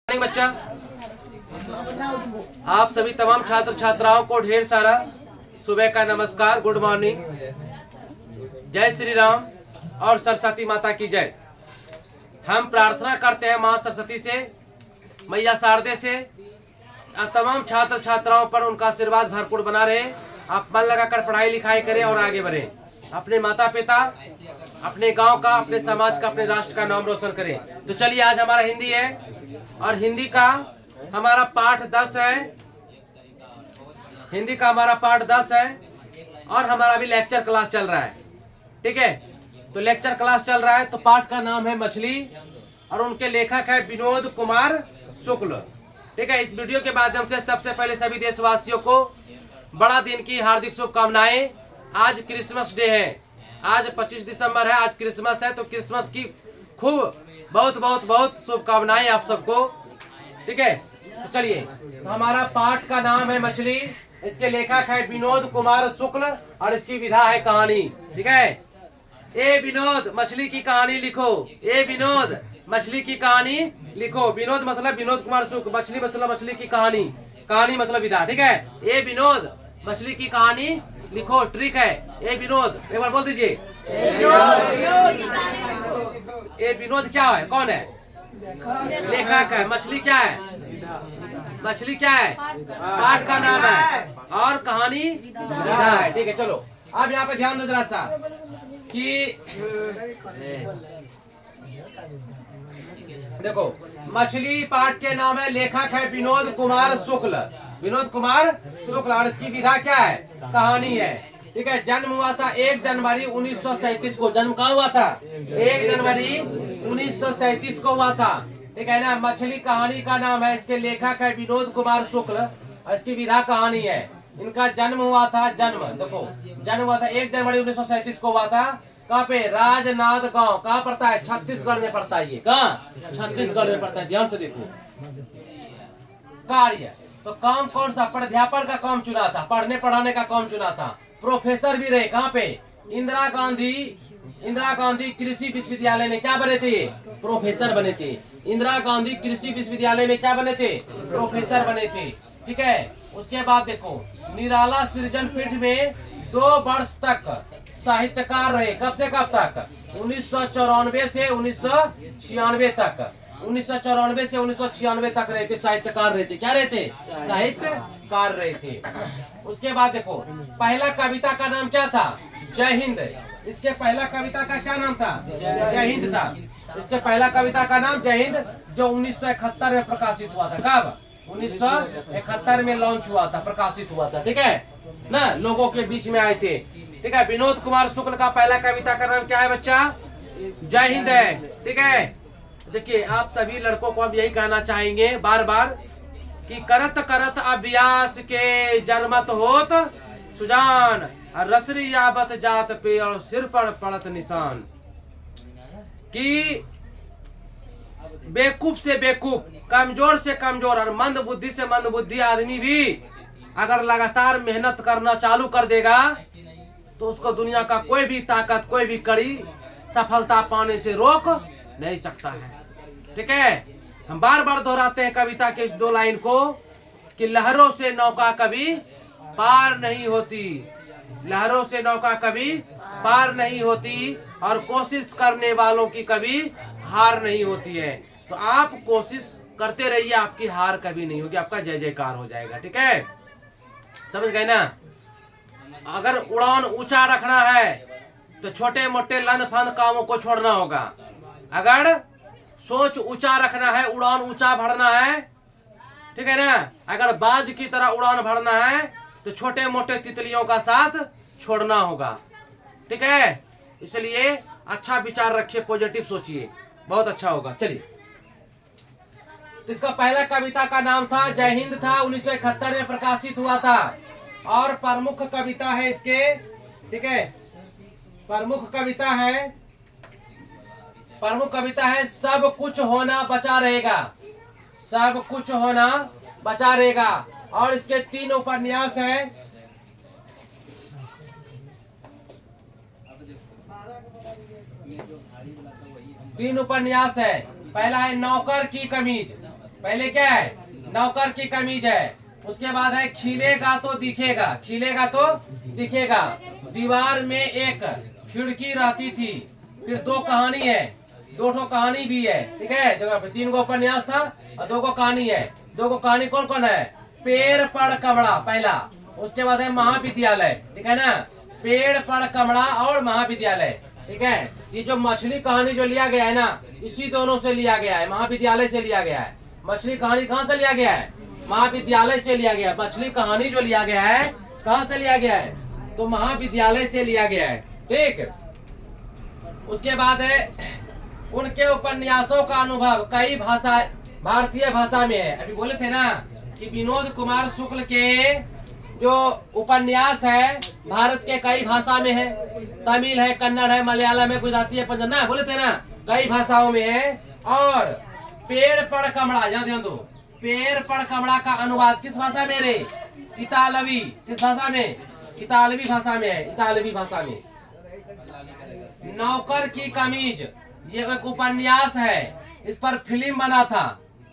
बच्चा, आप सभी तमाम छात्र छात्राओं को ढेर सारा सुबह का नमस्कार, गुड मॉर्निंग, जय श्री राम और सरस्वती माता की जय। हम प्रार्थना करते हैं माँ सरस्वती से, मैया शारदे से, तमाम छात्र छात्राओं पर उनका आशीर्वाद भरपूर बना रहे। आप मन लगाकर पढ़ाई लिखाई करें और आगे बढ़ें। अपने माता पिता, अपने गांव का, अपने समाज का, अपने राष्ट्र का नाम रोशन करें। तो चलिए, आज हमारा हिंदी है और हिंदी का हमारा पाठ 10 है। हिंदी का हमारा पाठ 10 है और हमारा अभी लेक्चर क्लास चल रहा है। ठीक है, तो लेक्चर क्लास चल रहा है। तो पाठ का नाम है मछली और उनके लेखक है विनोद कुमार शुक्ल। ठीक है, इस वीडियो के माध्यम से सबसे पहले सभी देशवासियों को बड़ा दिन की हार्दिक शुभकामनाएं। आज क्रिसमस डे है, आज 25 दिसंबर है, आज क्रिसमस है। तो क्रिसमस की खूब बहुत बहुत बहुत शुभकामनाएं आप सबको। ठीक है, तो चलिए, तो हमारा पाठ का नाम है मछली, इसके लेखक है विनोद कुमार शुक्ल और इसकी विधा है कहानी। ठीक है, ए विनोद मछली की कहानी लिखो, ए विनोद मछली की कहानी लिखो। विनोद मतलब विनोद कुमार शुक्ल, मछली मतलब मछली की कहानी, कहानी मतलब विधा। ठीक है, ए विनोद मछली की कहानी लिखो। ट्रिक है, ए विनोद, एक बार बोल दीजिए, ए विनोद क्या है, कौन है? लेखक है। मछली क्या है? मछली क्या है? पाठ का नाम है और कहानी विधा है। ठीक है, चलो अब यहाँ पे ध्यान दो जरा सा कि देखो, मछली पाठ के नाम है, लेखक है विनोद कुमार शुक्ल, विनोद कुमार शुक्ल और इसकी विधा क्या है? कहानी है। ठीक है, जन्म हुआ था 1 जनवरी 1937 को। जन्म कहाँ हुआ था? 1 जनवरी 1937 को हुआ था। ठीक है ना, मछली कहानी का नाम है, इसके लेखक है विनोद कुमार शुक्ल और इसकी विधा कहानी है। इनका जन्म हुआ था, देखो जन्म हुआ था 1 जनवरी 1937 को हुआ था। कहाँ पे? राजनांद गांव। कहाँ पड़ता है? छत्तीसगढ़ में पड़ता है। ये कहाँ? छत्तीसगढ़ में पड़ता है। ध्यान से देखो। कार्य तो काम कौन सा? प्राध्यापन का काम चुना था, पढ़ने पढ़ाने का काम चुना था। प्रोफेसर भी रहे। कहाँ पे? इंदिरा गांधी कृषि विश्वविद्यालय में क्या बने थे? प्रोफेसर बने थे। इंदिरा गांधी कृषि विश्वविद्यालय में क्या बने थे? प्रोफेसर बने थे। ठीक है, उसके बाद देखो, निराला सृजन पीठ में 2 वर्ष तक साहित्यकार रहे। कब से कब तक? 1994 से 1996 तक। 1994 से 1996 तक रहे थे, साहित्यकार रहे थे। क्या रहे थे? साहित्यकार रहे थे। उसके बाद देखो, पहला कविता का नाम क्या था? जय हिंद। इसके पहला कविता का क्या नाम था? जय हिंद था। इसके पहला कविता का नाम जय हिंद, जो 1971 में प्रकाशित हुआ था। कब? 1971 में लॉन्च हुआ था, प्रकाशित हुआ था। ठीक है ना, लोगों के बीच में आए थे। ठीक है, विनोद कुमार शुक्ल का पहला कविता का नाम क्या है बच्चा? जय हिंद है। ठीक है, देखिए, आप सभी लड़कों को अब यही कहना चाहेंगे बार बार कि करत करत अभ्यास के जन्मत होत सुजान, रसरी याबत जात पे और सिर पर पड़त निशान। कि बेवकूफ से बेवकूफ, कमजोर से कमजोर और मंद बुद्धि से मंद बुद्धि आदमी भी अगर लगातार मेहनत करना चालू कर देगा तो उसको दुनिया का कोई भी ताकत, कोई भी कड़ी सफलता पाने से रोक नहीं सकता है। ठीक है, हम बार बार दोहराते हैं कविता के इस 2 लाइन को कि लहरों से नौका कभी पार नहीं होती, लहरों से नौका कभी पार नहीं होती और कोशिश करने वालों की कभी हार नहीं होती है। तो आप कोशिश करते रहिए, आपकी हार कभी नहीं होगी, आपका जय जयकार हो जाएगा। ठीक है, समझ गए ना? अगर उड़ान ऊंचा रखना है तो छोटे मोटे लंद फंद कामों को छोड़ना होगा। अगर सोच ऊंचा रखना है, उड़ान ऊंचा भरना है, ठीक है ना, अगर बाज की तरह उड़ान भरना है तो छोटे मोटे तितलियों का साथ छोड़ना होगा। ठीक है, इसलिए अच्छा विचार रखिए, पॉजिटिव सोचिए, बहुत अच्छा होगा। चलिए, तो इसका पहला कविता का नाम था जय हिंद था, 1971 में प्रकाशित हुआ था और प्रमुख कविता है इसके। ठीक है, प्रमुख कविता है सब कुछ होना बचा रहेगा, सब कुछ होना बचा रहेगा। और इसके 3 उपन्यास हैं। पहला है नौकर की कमीज, पहले क्या है, नौकर की कमीज है। उसके बाद है खिलेगा तो दिखेगा, खिलेगा तो दिखेगा। दीवार में एक खिड़की रहती थी। फिर दो कहानी है, दो ठो कहानी भी है, ठीक है। जगह पे 3 गो उपन्यास था और 2 गो कहानी है। 2 गो कहानी कौन कौन है, पेड़ पड़ कमड़ा पहला, उसके बाद है महाविद्यालय, ठीक है ना। पेड़ पड़ कमड़ा और महाविद्यालय, ठीक है। ये जो मछली कहानी जो लिया गया है ना, इसी दोनों से लिया गया है, महाविद्यालय से लिया गया है। मछली कहानी कहाँ से लिया गया है, महाविद्यालय से लिया गया है। मछली कहानी जो लिया गया है कहाँ से लिया गया है, तो महाविद्यालय से लिया गया है, ठीक। उसके बाद है उनके उपन्यासों का अनुभव कई भाषा, भारतीय भाषा में है। अभी बोले थे ना कि विनोद कुमार शुक्ल के जो उपन्यास है भारत के कई भाषा में है। तमिल है, कन्नड़ है, मलयालम है, गुजराती है, पंजाबी, ना बोले थे ना, कई भाषाओं में है। और पेड़ पड़ कमड़ा, यहाँ ध्यान दो, पेड़ पड़ कमड़ा का अनुवाद किस भाषा में रे, इतालवी। किस भाषा में, इतालवी भाषा में है, इतालवी भाषा में। नौकर की कमीज, ये एक उपन्यास है, इस पर फिल्म बना था।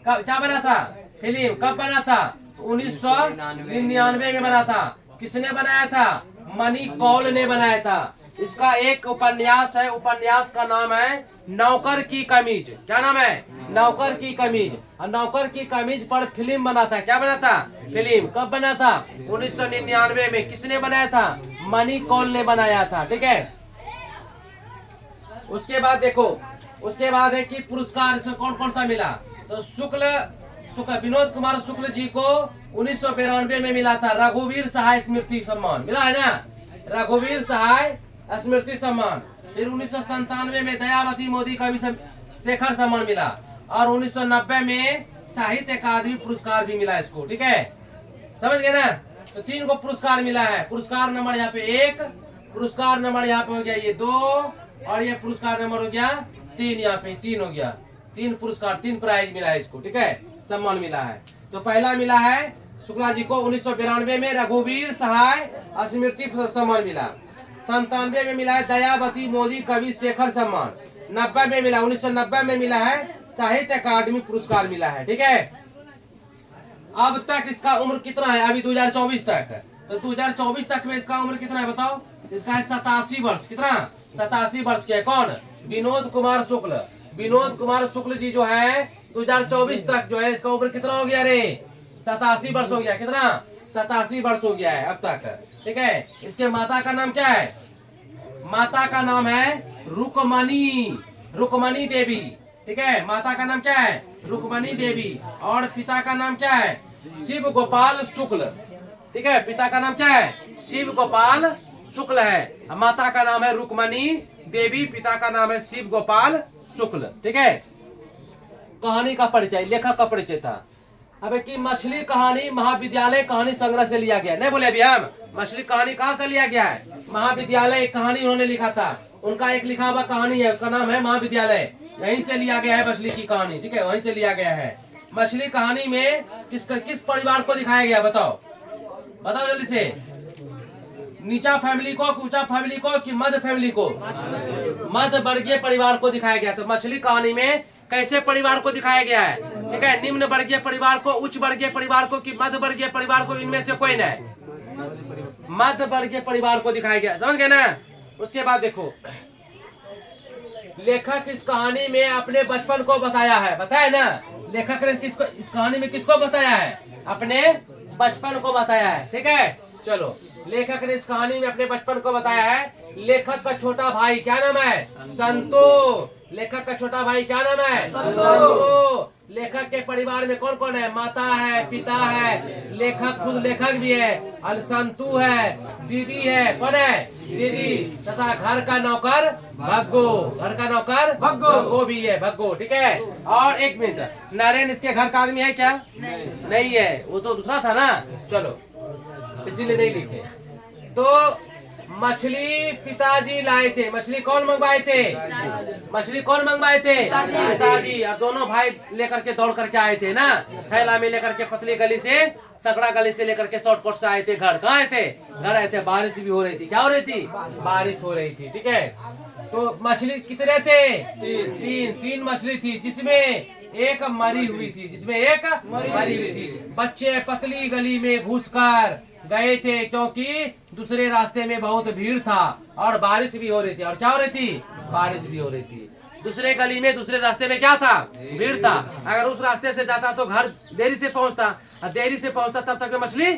क्या बना था, फिल्म कब बना था, 1999 में बना था। किसने बनाया था, मनी कौल ने बनाया था। इसका एक उपन्यास है, उपन्यास का नाम है नौकर की कमीज। क्या नाम है, नौकर की कमीज। और नौकर की कमीज पर फिल्म बना था। क्या बना था, फिल्म कब बना था, 1999 में। किसने बनाया था, मनी कौल ने बनाया था, ठीक है। उसके बाद देखो, उसके बाद है कि पुरस्कार इसमें कौन कौन सा मिला, तो शुक्ल विनोद कुमार शुक्ल जी को 1992 में मिला था रघुवीर सहाय स्मृति सम्मान, मिला है ना, रघुवीर सहाय स्मृति सम्मान। फिर 1997 में दयावती मोदी कवि शेखर सम्मान मिला। और 1990 में साहित्य अकादमी पुरस्कार भी मिला इसको, ठीक है, समझ गए ना। तो 3 को पुरस्कार मिला है। पुरस्कार नंबर यहाँ पे 1, पुरस्कार नंबर यहाँ पे हो गया ये 2, और ये पुरस्कार नंबर हो गया 3, यहाँ पे 3 हो गया। 3 पुरस्कार, 3 प्राइज मिला है इसको, ठीक है, सम्मान मिला है। तो पहला मिला है शुक्ला जी को 1992 में रघुवीर सहाय स्मृति सम्मान मिला। 97 में मिला है दयावती मोदी कवि शेखर सम्मान। 90 में मिला, 1990 में मिला है साहित्य अकादमी पुरस्कार मिला है, ठीक है। अब तक इसका उम्र कितना है, अभी 2024 तक, तो 2024 तक में इसका उम्र कितना है बताओ, इसका है 87 वर्ष। कितना, 87 वर्ष के। कौन, विनोद कुमार शुक्ल। विनोद कुमार शुक्ल जी जो है 2024 तक जो है इसका उम्र कितना हो गया रे, 87 वर्ष हो गया। कितना, 87 वर्ष हो गया है अब तक, ठीक है। इसके माता का नाम क्या है, माता का नाम है रुक्मणी, रुक्मणी देवी, ठीक है। माता का नाम क्या है, रुक्मणी देवी। और पिता का नाम क्या है, शिव गोपाल शुक्ल, ठीक है। पिता का नाम क्या है, शिव गोपाल शुक्ल है। माता का नाम है रुक्मणी देवी, पिता का नाम है शिव गोपाल शुक्ल, ठीक है। कहानी का परिचय, लेखक का परिचय था। अब कि मछली कहानी महाविद्यालय कहानी संग्रह से लिया गया, नहीं बोले अभी हम, मछली कहानी कहाँ से लिया गया है, महाविद्यालय कहानी उन्होंने लिखा था। उनका एक लिखा हुआ कहानी है, उसका नाम है महाविद्यालय, यहीं से लिया गया है मछली की कहानी, ठीक है, वहीं से लिया गया है। मछली कहानी में किस परिवार को दिखाया गया, बताओ बताओ जल्दी से। नीचा फैमिली को, ऊंचा फैमिली को, कि मध्य फैमिली को, मध्य वर्गीय परिवार को दिखाया गया। तो मछली कहानी में कैसे परिवार को दिखाया गया है, ठीक है। निम्न वर्गीय परिवार को, उच्च वर्गीय परिवार को, कि मध्य वर्गीय परिवार को, इनमें से कोई नहीं, मध्य वर्गीय परिवार को दिखाया गया, समझ गए ना। उसके बाद देखो, लेखक इस कहानी में अपने बचपन को बताया है, बताया ना, लेखक ने किसको इस कहानी में किसको बताया है, अपने बचपन को बताया है, ठीक है। चलो, लेखक ने इस कहानी में अपने बचपन को बताया है। लेखक का छोटा भाई क्या नाम है, संतो। लेखक का छोटा भाई क्या नाम है, संतो। लेखक के परिवार में कौन कौन है, माता है, पिता है, लेखक खुद लेखक भी है, संतु है, दीदी है, कौन है, दीदी, तथा घर का नौकर भग्गो, घर का नौकर भग्गो भी है, भग्गो, ठीक है। और एक मिनट, नरेन इसके घर का आदमी है क्या, नहीं है, वो तो दूसरा था ना, चलो इसीलिए नहीं लिखे। तो मछली पिताजी लाए थे, मछली कौन मंगवाए थे, मछली कौन मंगवाए थे, पिताजी। और दोनों भाई लेकर के दौड़ करके आए थे ना, थैला में लेकर के, पतली गली से, सकड़ा गली से लेकर के शॉर्टकट से आए थे घर। कहाँ आए थे, घर आए थे। बारिश भी हो रही थी, क्या हो रही थी, बारिश हो रही थी, ठीक है। तो मछली कितने थे, तीन मछली थी, जिसमें एक मरी हुई थी, जिसमें एक मरी हुई थी। बच्चे पतली गली में घुसकर गए थे क्योंकि दूसरे रास्ते में बहुत भीड़ था और बारिश भी हो रही थी। और क्या हो रही थी? बारिश भी हो रही थी। दूसरे गली में, दूसरे रास्ते में क्या था? भीड़ था। अगर उस रास्ते से जाता तो घर देरी से पहुंचता, और देरी से पहुंचता तब तक मछली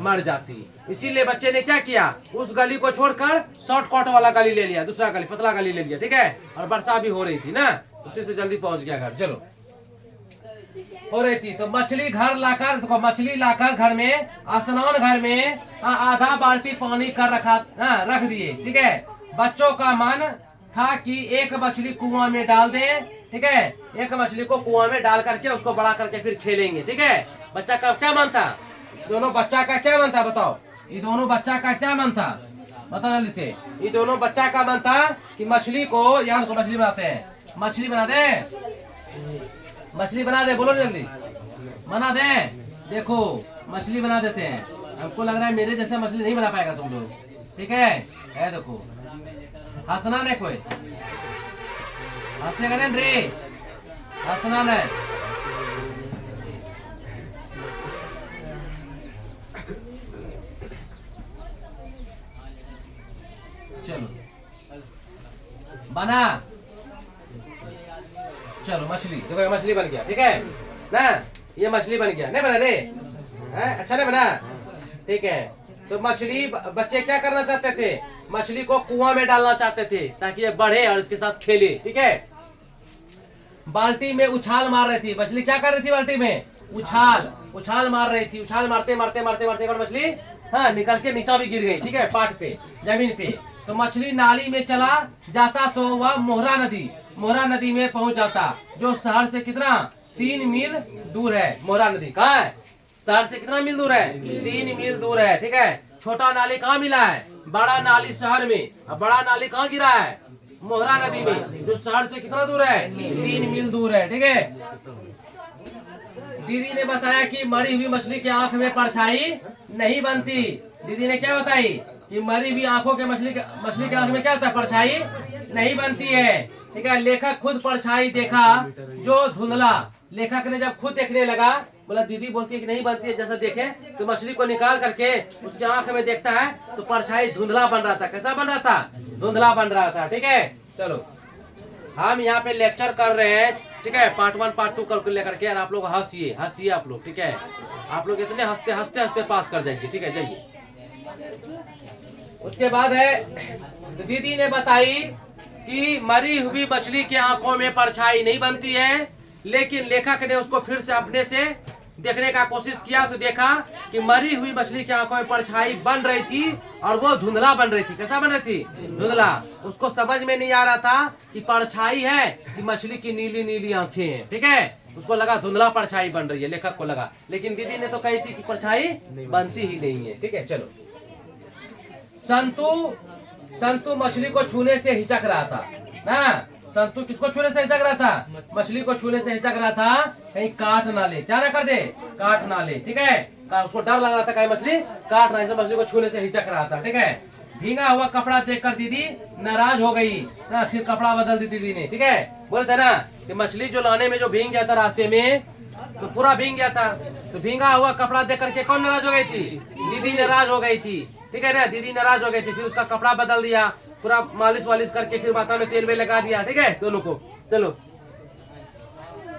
मर जाती। इसीलिए बच्चे ने क्या किया, उस गली को छोड़कर शॉर्टकट वाला गली ले लिया, दूसरा गली, पतला गली ले लिया, ठीक है। और वर्षा भी हो रही थी ना, उसी से जल्दी पहुंच गया घर। चलो, हो रही थी तो मछली घर लाकर, तो मछली लाकर घर में, स्नान घर में आधा बाल्टी पानी कर रख दिए, ठीक है। बच्चों का मन था कि एक मछली कुआं में डाल दें, ठीक है। एक मछली को कुआं में डाल करके उसको बड़ा करके फिर खेलेंगे, ठीक है। बच्चा का क्या मन था? दोनों बच्चा का क्या मन था बताओ? ये दोनों बच्चा का क्या मन था? बताओ जल्दी से। ये दोनों बच्चा का मन था कि मछली को, यहाँ को मछली बनाते हैं, मछली बना दे, मछली बना दे, बोलो जल्दी, बना दे। देखो मछली बना देते हैं। हमको लग रहा है मेरे जैसे मछली नहीं बना पाएगा तुम लोग, ठीक है। देखो हंसना नहीं, कोई हंसेगा नहीं रे, हंसना नहीं। चलो बना, चलो मछली, देखो ये मछली बन गया, ठीक है ना। ये मछली बन गया, नहीं बना रे? अच्छा नहीं बना, ठीक है। तो मछली, बच्चे क्या करना चाहते थे? मछली को कुआं में डालना चाहते थे ताकि ये बढ़े और इसके साथ खेले, ठीक है। बाल्टी में उछाल मार रही थी मछली। क्या कर रही थी? बाल्टी में उछाल मार रही थी। उछाल मारते मारते मारते मारते और मछली निकल के नीचा भी गिर गई, ठीक है, पाट पे, जमीन पे। तो मछली नाली में चला जाता तो वह मोहरा नदी में पहुंच जाता, जो शहर से कितना? 3 मील दूर है। मोहरा नदी कहाँ है? शहर से कितना मील दूर है? 3 मील दूर है, ठीक है। छोटा नाली कहाँ मिला है? बड़ा नाली शहर में। अब बड़ा नाली कहाँ गिरा है? मोहरा नदी में, जो शहर से कितना दूर है? 3 मील दूर है, ठीक है। दीदी ने बताया कि मरी हुई मछली की आंख में परछाई नहीं बनती। दीदी ने क्या बताई कि मरी हुई आंखों के मछली के आंख में क्या होता है? परछाई नहीं बनती है, ठीक है। लेखक खुद परछाई देखा जो धुंधला। लेखक ने जब खुद देखने लगा, बोला दीदी बोलती है कि नहीं बनती है, जैसा देखे तो मछली को निकाल करके उसके आंख में देखता है तो परछाई धुंधला बन रहा था। कैसा बन रहा था? धुंधला बन रहा था, ठीक है। चलो, हम यहाँ पे लेक्चर कर रहे हैं, ठीक है, पार्ट 1 पार्ट 2 कर लेकर के। और आप लोग हंसिए आप लोग, ठीक है। आप लोग इतने हंसते हंसते पास कर जाएंगे, ठीक है। जाइए। उसके बाद है, तो दीदी ने बताई कि मरी हुई मछली की आंखों में परछाई नहीं बनती है, लेकिन लेखक ने उसको फिर से अपने से देखने का कोशिश किया तो देखा कि मरी हुई मछली की आंखों में परछाई बन रही थी और वो धुंधला बन रही थी। कैसा बन रही थी? धुंधला। उसको समझ में नहीं आ रहा था कि परछाई है कि मछली की नीली नीली आंखें हैं, ठीक है। उसको लगा धुंधला परछाई बन रही है, लेखक को लगा। लेकिन दीदी ने तो कही थी कि परछाई बनती ही नहीं है, ठीक है। चलो, संतू मछली को छूने से हिचक रहा था ना। संतू किसको छूने से हिचक रहा था? मछली को छूने से हिचक रहा था, कहीं काट ना ले, क्या ना कर दे, काट ना ले, ठीक है। उसको डर लग रहा था कहीं मछली काट ना, मछली को छूने से हिचक रहा था, ठीक है। भींगा हुआ कपड़ा देखकर दीदी नाराज हो गई ना, फिर कपड़ा बदल दी दीदी ने, ठीक है। बोलते ना कि मछली जो लाने में जो भींग गया था रास्ते में, तो पूरा भींग गया था। तो भींगा हुआ कपड़ा देख करके कौन नाराज हो गई थी? दीदी नाराज हो गई थी, ठीक है ना। दीदी नाराज हो गई थी, फिर उसका कपड़ा बदल दिया, पूरा मालिश वालिश करके फिर माथा में तेल में लगा दिया, ठीक है, दोनों को। चलो,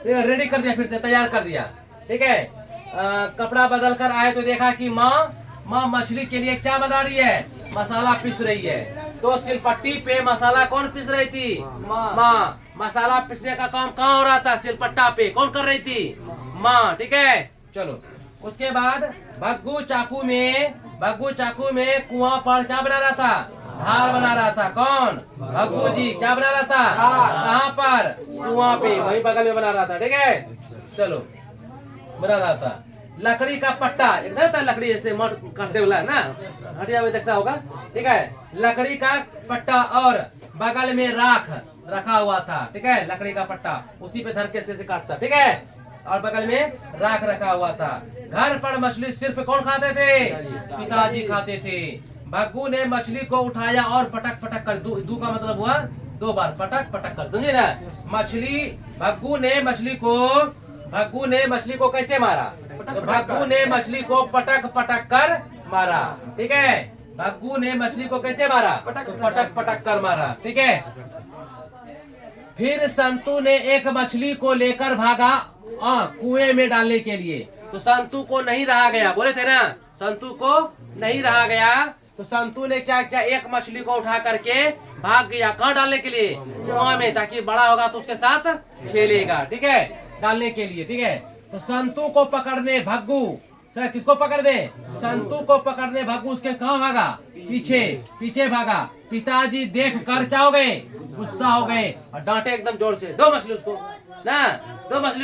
रेडी कर दिया, फिर से तैयार कर दिया, ठीक है। कपड़ा बदल कर आए तो देखा कि माँ मछली के लिए क्या बना रही है? मसाला पीस रही है। तो सिलपट्टी पे मसाला कौन पीस रही थी? माँ। मसाला पीसने का काम कहाँ हो रहा था? सिलपट्टा पे। कौन कर रही थी? माँ, ठीक है। चलो, उसके बाद भग्गू चाकू में कुआं पर क्या बना रहा था? धार बना रहा था। कौन? भग्गू जी। क्या बना रहा था? कहाँ पर? कुआं पे, वही बगल में बना रहा था, ठीक है। चलो, बना रहा था। लकड़ी का पट्टा, एक नहीं होता लकड़ी जैसे मोट काटने वाला है ना, हटिया में देखता होगा, ठीक है। लकड़ी का पट्टा और बगल में राख रखा हुआ था, ठीक है। लकड़ी का पट्टा उसी पे धर के से काटता, ठीक है। और बगल में राख रखा हुआ था। घर पर मछली सिर्फ कौन खाते थे? पिताजी खाते थे। भग्गू ने मछली को उठाया और पटक पटक कर, दू का मतलब हुआ 2 बार पटक पटक कर, समझे ना। मछली, भग्गू ने मछली को कैसे मारा? तो भग्गू ने मछली को पटक पटक कर मारा, ठीक है। भग्गू ने मछली को कैसे मारा? तो पटक पटक कर मारा, ठीक है। फिर संतू ने एक मछली को लेकर भागा कुएं में डालने के लिए। तो संतू को नहीं रहा गया, बोले थे ना, संतू को नहीं रहा गया। तो संतू ने क्या किया, एक मछली को उठा करके भाग गया, कहाँ डालने के लिए? कुआं में, ताकि बड़ा होगा तो उसके साथ खेलेगा, ठीक है, डालने के लिए, ठीक है। तो संतू को पकड़ने भग्गू, किसको पकड़ दे? संतू को पकड़ने भग्गू उसके कहाँ भागा? पीछे भागा। पिताजी देख कर क्या हो गए? गुस्सा हो गए और डांटे एकदम जोर से, दो मछली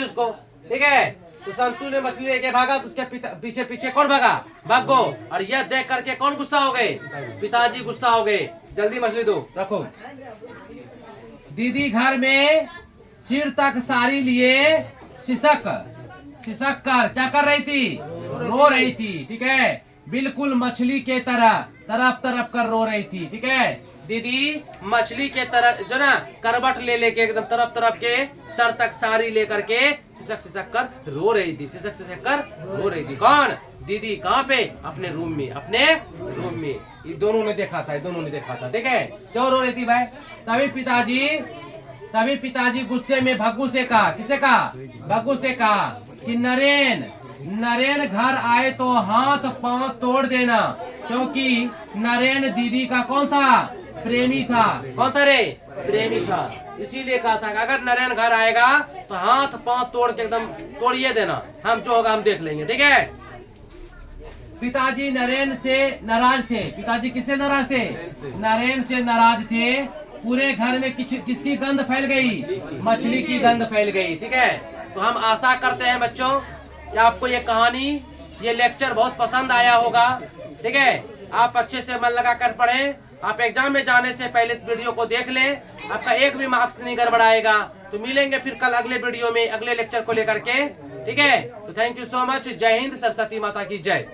उसको, ठीक है। तो संतू ने मछली लेके भागा, तो उसके पीछे कौन भागा? भग्गू। और यह देख करके कौन गुस्सा हो गए? पिताजी गुस्सा हो गए। जल्दी मछली दो, रखो। दीदी घर में सिर तक साड़ी लिए सिसक कर क्या कर रही थी? रो रही थी, ठीक है। बिल्कुल मछली के तरह तरफ कर रो रही थी, ठीक है। दीदी मछली के तरह जो ना करवट लेके एकदम तरफ के सर तक साड़ी लेकर के सिसक कर रो रही थी। कौन? दीदी। कहाँ पे? अपने रूम में। ये दोनों ने देखा था, ठीक है। क्यों रो रही थी भाई? तभी पिताजी गुस्से में भग्गू से कहा, किसे कहा? भग्गू से कहा कि नरेन घर आए तो हाथ पांव तोड़ देना, क्योंकि नरेन दीदी का कौन था? प्रेमी था। कौन था रे? प्रेमी था। इसीलिए कहा था कि अगर नरेन घर आएगा तो हाथ पांव तोड़ के एकदम तोड़िए देना, हम जो होगा हम देख लेंगे, ठीक है। पिताजी नरेन से नाराज थे। पिताजी किससे नाराज थे? नरेन से नाराज थे। पूरे घर में किसकी गंध फैल गई? मछली की गंध फैल गई, ठीक है। तो हम आशा करते हैं बच्चों कि आपको ये कहानी, ये लेक्चर बहुत पसंद आया होगा, ठीक है। आप अच्छे से मन लगा कर पढ़ें। आप एग्जाम में जाने से पहले इस वीडियो को देख लें, आपका एक भी मार्क्स नहीं गड़बड़ाएगा। तो मिलेंगे फिर कल अगले वीडियो में अगले लेक्चर को लेकर के, ठीक है। तो थैंक यू सो मच। जय हिंद, सरस्वती माता की जय।